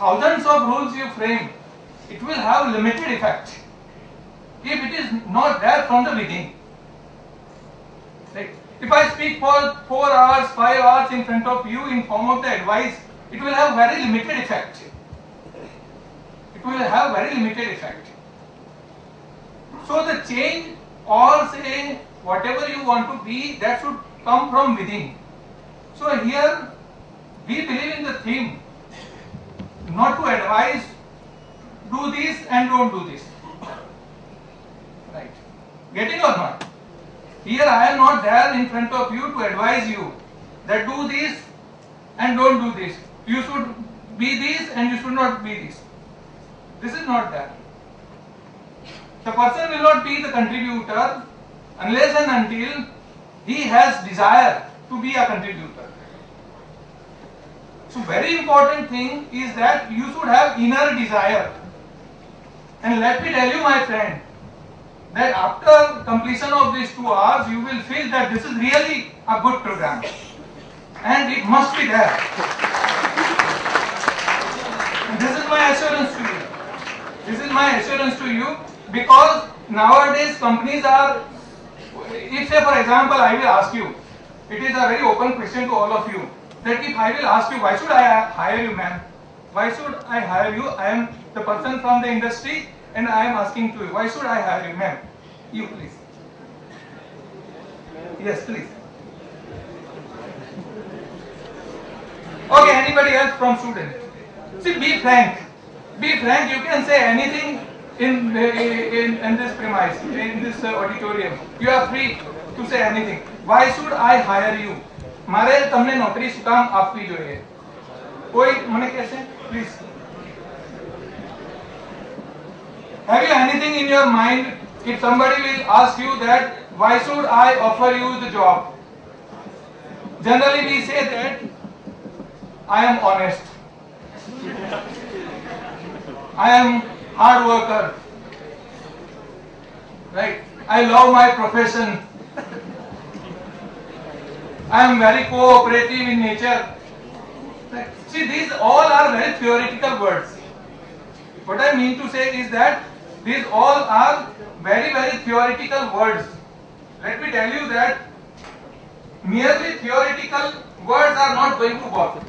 thousands of rules you frame, it will have limited effect if it is not there from the beginning. Right? If I speak for 4 hours, 5 hours in front of you in form of the advice, it will have very limited effect. It will have very limited effect. So the change, or say whatever you want to be, that should come from within. So here we believe in the theme, not to advise, do this and don't do this. Right? Getting or not? Here I am not there in front of you to advise you that do this and don't do this. You should be this and you should not be this. This is not there. The person will not be the contributor unless and until he has desire to be a contributor. So very important thing is that you should have inner desire. And let me tell you, my friend, that after completion of these 2 hours, you will feel that this is really a good program. And it must be there. And this is my assurance to you. This is my assurance to you, because nowadays companies are, if say for example I will ask you, it is a very open question to all of you, that if I will ask you, why should I hire you, ma'am? Why should I hire you? I am the person from the industry and I am asking to you, why should I hire you, ma'am? You please. Yes, please. Okay, anybody else from student? See, be frank. Be frank, you can say anything in this premise, in this auditorium. You are free to say anything. Why should I hire you? मारे तमने नौकरी सुकाम आपकी जो है कोई मने कैसे please have you anything in your mind if somebody will ask you that why should I offer you the job? Generally we say that I am honest, I am hard worker, right? I love my profession, I am very cooperative in nature. See, these all are very theoretical words. What I mean to say is that these all are very, very theoretical words. Let me tell you that merely theoretical words are not going to work.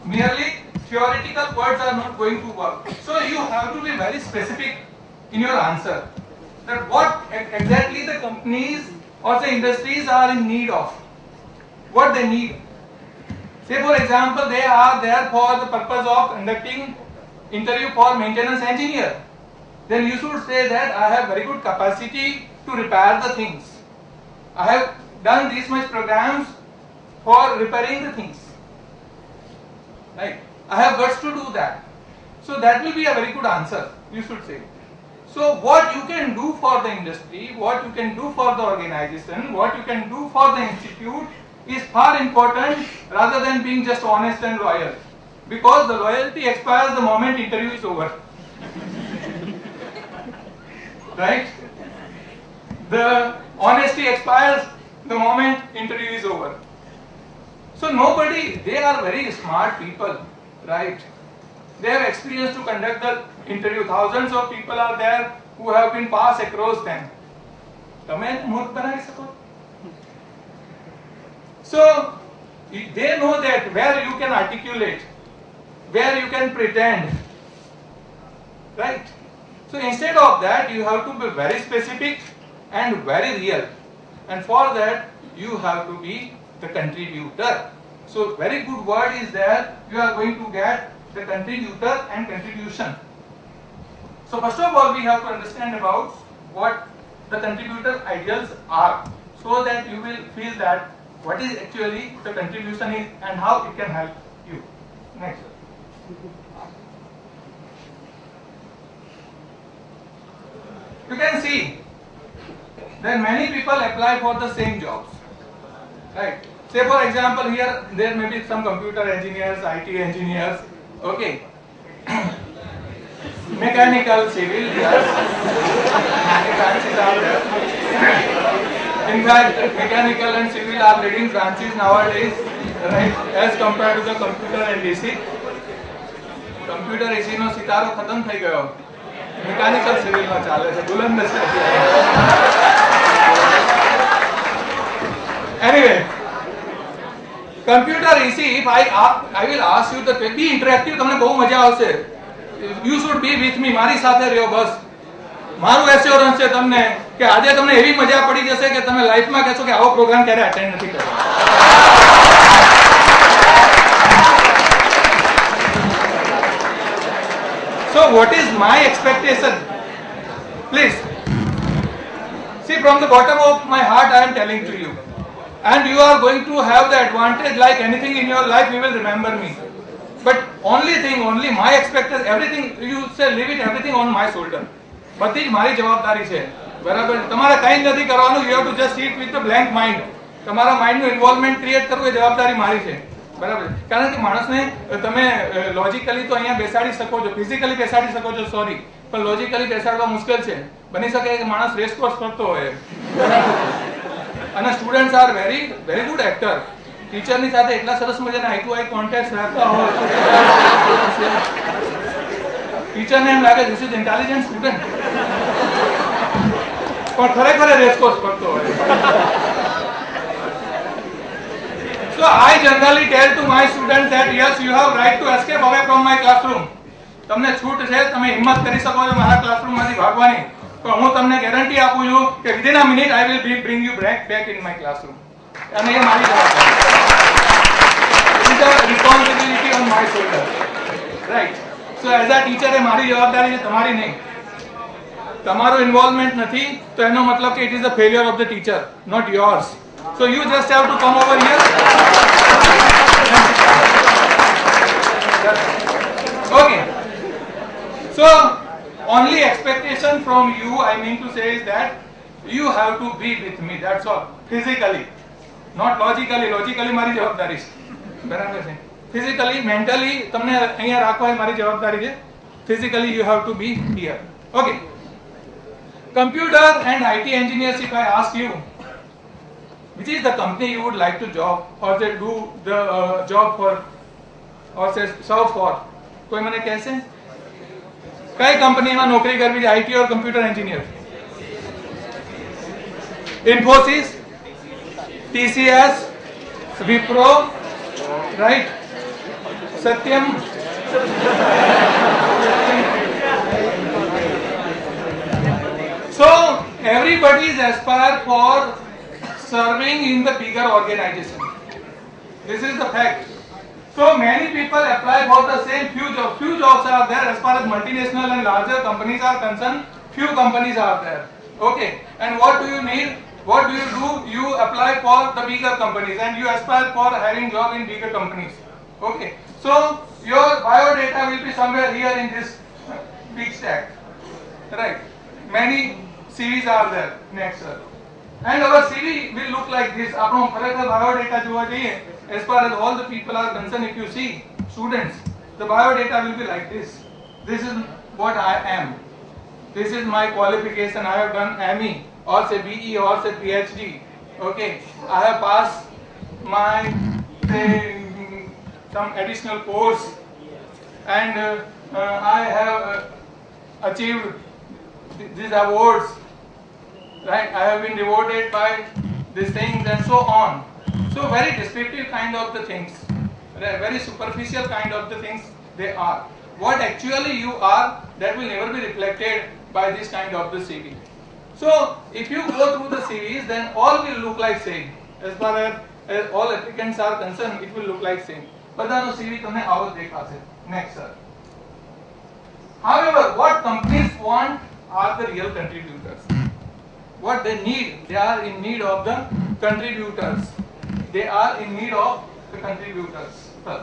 Merely theoretical words are not going to work. So you have to be very specific in your answer. That what exactly the companies or the industries are in need of. What they need. Say for example, they are there for the purpose of conducting interview for maintenance engineer. Then you should say that I have very good capacity to repair the things. I have done this much programs for repairing the things. Right? I have guts to do that. So that will be a very good answer, you should say. So what you can do for the industry, what you can do for the organization, what you can do for the institute is far important rather than being just honest and loyal. Because the loyalty expires the moment interview is over. Right? The honesty expires the moment interview is over. So nobody, they are very smart people, right? They have experience to conduct the interview. Thousands of people are there who have been passed across them. So they know that where you can articulate, where you can pretend, right? So instead of that, you have to be very specific and very real. And for that, you have to be the contributor. So very good word is there. You are going to get the contributor and contribution. So first of all, we have to understand about what the contributor ideals are, so that you will feel that what is actually the contribution is and how it can help you. Next. You can see that many people apply for the same jobs, right? Say for example, here there may be some computer engineers, IT engineers, okay, mechanical, civil, yes, many branches are there. In fact, mechanical and civil are leading branches nowadays, right, as compared to the computer and DC. Computer AC નો સિતારો ખતમ થઈ ગયો, mechanical civil માં ચાલે છે, બુલંદ છે. Anyway, computer easy. If I will ask you the be interactive, તમને બહુ મજા આવશે. You should be with me. મારી સાથે રહ્યો બસ. મારું એશ્યોરન્સ છે તમને કે આજે તમને એવી મજા પડી જશે કે તમે લાઈફમાં કહેશો કે આવો પ્રોગ્રામ ક્યારે અટેન્ડ નથી કર્યો. So what is my expectation? Please see, from the bottom of my heart I am telling to you, and you are going to have the advantage. Like anything in your life, you will remember me. But only my expectation, everything you say, leave it everything on my shoulder. બધી જ મારી જવાબદારી છે, બરાબર? તમારે કંઈ નથી કરવાનું. You have to just seat with the blank mind. તમારા માઇન્ડનું ઇન્વોલ્વમેન્ટ ક્રિએટ કરવું એ જવાબદારી મારી છે, બરાબર? કારણ કે માણસને તમે લોજિકલી તો અહીંયા બેસાડી શકો છો, ફિઝિકલી બેસાડી શકો છો, સોરી, પણ લોજિકલી બેસાડવા મુશ્કેલ છે. બની શકે કે માણસ રેસ કોર્સ કરતો હોય, અને students are very very good actor. ટીચરની સાથે એટલા સરસ મજાના આઈ ટુ આઈ કોન્ટેક્ટ રાખતા હોય, ટીચરને એમ લાગે ધીસ ઇઝ ઇન્ટેલિજન્ટ સ્ટુડન્ટ, પણ ખરેખર રેસ કોર્સ કરતો હોય. So I generally tell to my students that yes, you have right to escape away from my classroom. તમને છૂટ છે, તમે હિંમત કરી શકો છો મારા ક્લાસરૂમમાંથી ભાગવાની, પણ હું તમને ગેરંટી આપું છું કે within a minute I will bring you back in my classroom. અને એ મારી જવાબદારી. It is a responsibility on my shoulder, right? So as a teacher એ મારી જવાબદારી છે, તમારી નહીં. તમારો ઇન્વોલ્વમેન્ટ નથી તો એનો મતલબ કે it is the failure of the teacher, not yours. So you just have to come over here. Okay. So only expectation from you, I mean to say, is that you have to be with me. That's all. Physically, not logically. Logically મારી જવાબદારી છે, બરાબર છે? Physically, mentally તમને અહીંયા રાખવા એ મારી જવાબદારી છે. Physically you have to be here. Okay. Computer and IT engineers, if I ask you, which is the company you would like to job or say do the job for or say serve for, कोई मने कैसे कई company में नौकरी करवी है, IT और computer engineer? Infosys, TCS, Wipro, right? Satyam. So everybody is aspire for serving in the bigger organization. This is the fact. So many people apply for the same few jobs are there. As far as multinational and larger companies are concerned, few companies are there. Okay. And what do you need? What do? You apply for the bigger companies and you aspire for having job in bigger companies. Okay. So your biodata will be somewhere here in this big stack. Right. Many CVs are there. Next, sir. And our CV will look like this. આપણો ખરેખર biodata જોવા જઈએ, as far as all the people are concerned, if you see students, the biodata will be like this. This is what I am. This is my qualification. I have done ME or say BE or say PhD. Okay. I have passed my some additional course and I have achieved these awards. Right, I have been rewarded by these things and so on. So very descriptive kind of the things, very superficial kind of the things they are. What actually you are, that will never be reflected by this kind of the CV. So if you go through the CVs, then all will look like same. As far as all applicants are concerned, it will look like same. બધાનો CV તમને આવો દેખાશે. Next, sir. However, what companies want are the real contributors. What they need, they are in need of the contributors. They are in need of the contributors. Sir.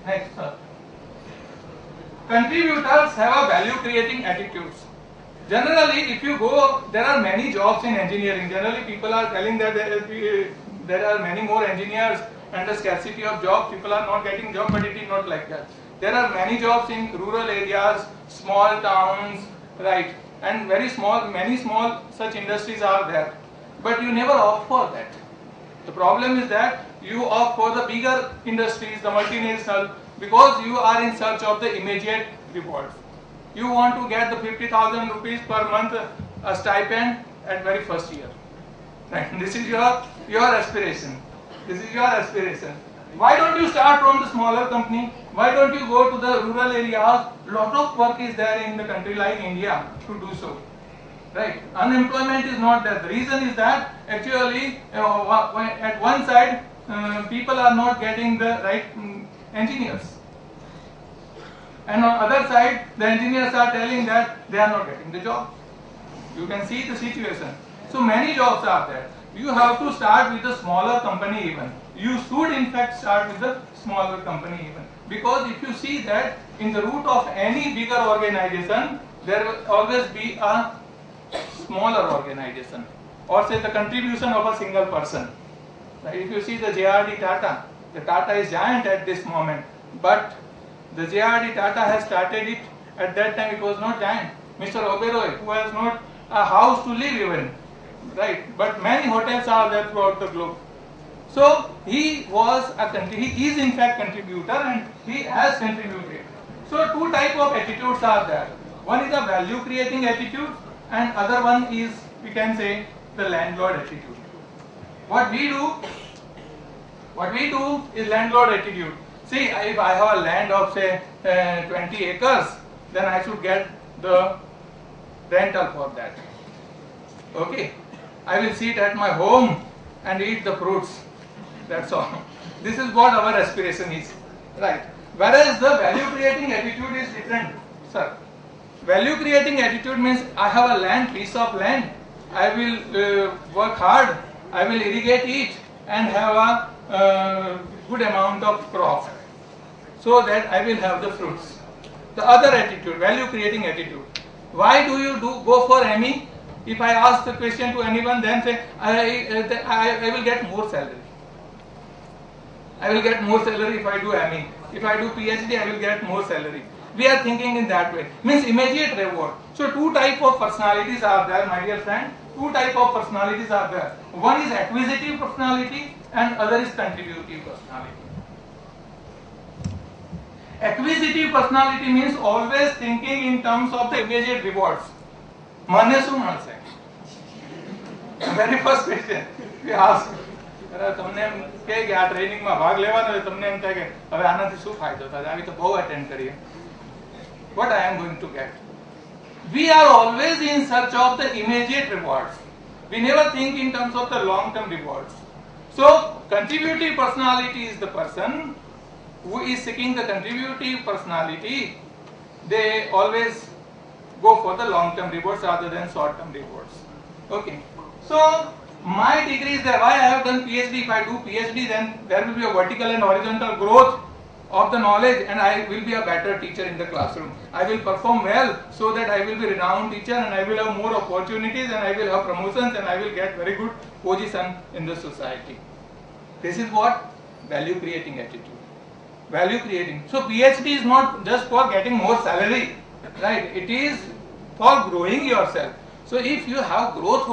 Next, sir. Contributors have a value creating attitudes. Generally, if you go, there are many jobs in engineering. Generally, people are telling that there are many more engineers and the scarcity of jobs. People are not getting job, but it is not like that. There are many jobs in rural areas, small towns, right? And many small such industries are there, but you never opt for that. The problem is that you opt for the bigger industries, the multinational, because you are in search of the immediate rewards. You want to get the 50,000 rupees per month stipend at very first year. Right? This is your aspiration. This is your aspiration. Why don't you start from the smaller company? Why don't you go to the rural areas? Lot of work is there in the country like India to do so. Right? Unemployment is not there. The reason is that actually at one side people are not getting the right engineers, and on other side the engineers are telling that they are not getting the job. You can see the situation. So many jobs are there. You have to start with a smaller company even. You should in fact start with a smaller company even, because if you see that in the root of any bigger organization there will always be a smaller organization, or say the contribution of a single person. Right? If you see the JRD Tata, the Tata is giant at this moment, but the JRD Tata has started it at that time it was not giant. Mr. Oberoi, who has not a house to live even, right? But many hotels are there throughout the globe. So he is in fact contributor and he has contributed. So two type of attitudes are there. One is a value creating attitude, and other one is, we can say, the landlord attitude. What we do is landlord attitude. See, if I have a land of say 20 acres, then I should get the rental for that. Okay, I will sit at my home and eat the fruits. That's all. This is what our aspiration is, right? Whereas the value creating attitude is different, sir. Value creating attitude means I have a piece of land, I will work hard, I will irrigate it and have a good amount of crop, so that I will have the fruits. The other attitude, value creating attitude. Why do you go for ME? If I ask the question to anyone, then say I will get more salary. I will get more salary if I do ME. If I do PhD, I will get more salary. We are thinking in that way. Means immediate reward. So two type of personalities are there, my dear friend. Two type of personalities are there. One is acquisitive personality and other is contributive personality. Acquisitive personality means always thinking in terms of the immediate rewards. Mane su malse. Very first question we ask. તમને એમ કહે કે આ ટ્રેનિંગમાં ભાગ લેવાનો છે, તમને એમ થાય કે હવે આનાથી શું ફાયદો થાય, આવી તો બહુ અટેન્ડ કરીએ. What I am going to get? We are always in search of the immediate rewards. We never think in terms of the long-term rewards. So contributive personality is the person who is seeking the contributive personality. They always go for the long-term rewards rather than short-term rewards. Okay. So my degree is there. Why I have done PhD? If I do PhD, then there will be a vertical and horizontal growth of the knowledge, and I will be a better teacher in the classroom. I will perform well, so that I will be a renowned teacher, and I will have more opportunities, and I will have promotions, and I will get very good position in the society. This is what value creating attitude. Value creating. So PhD is not just for getting more salary, right? It is for growing yourself. So if you have growth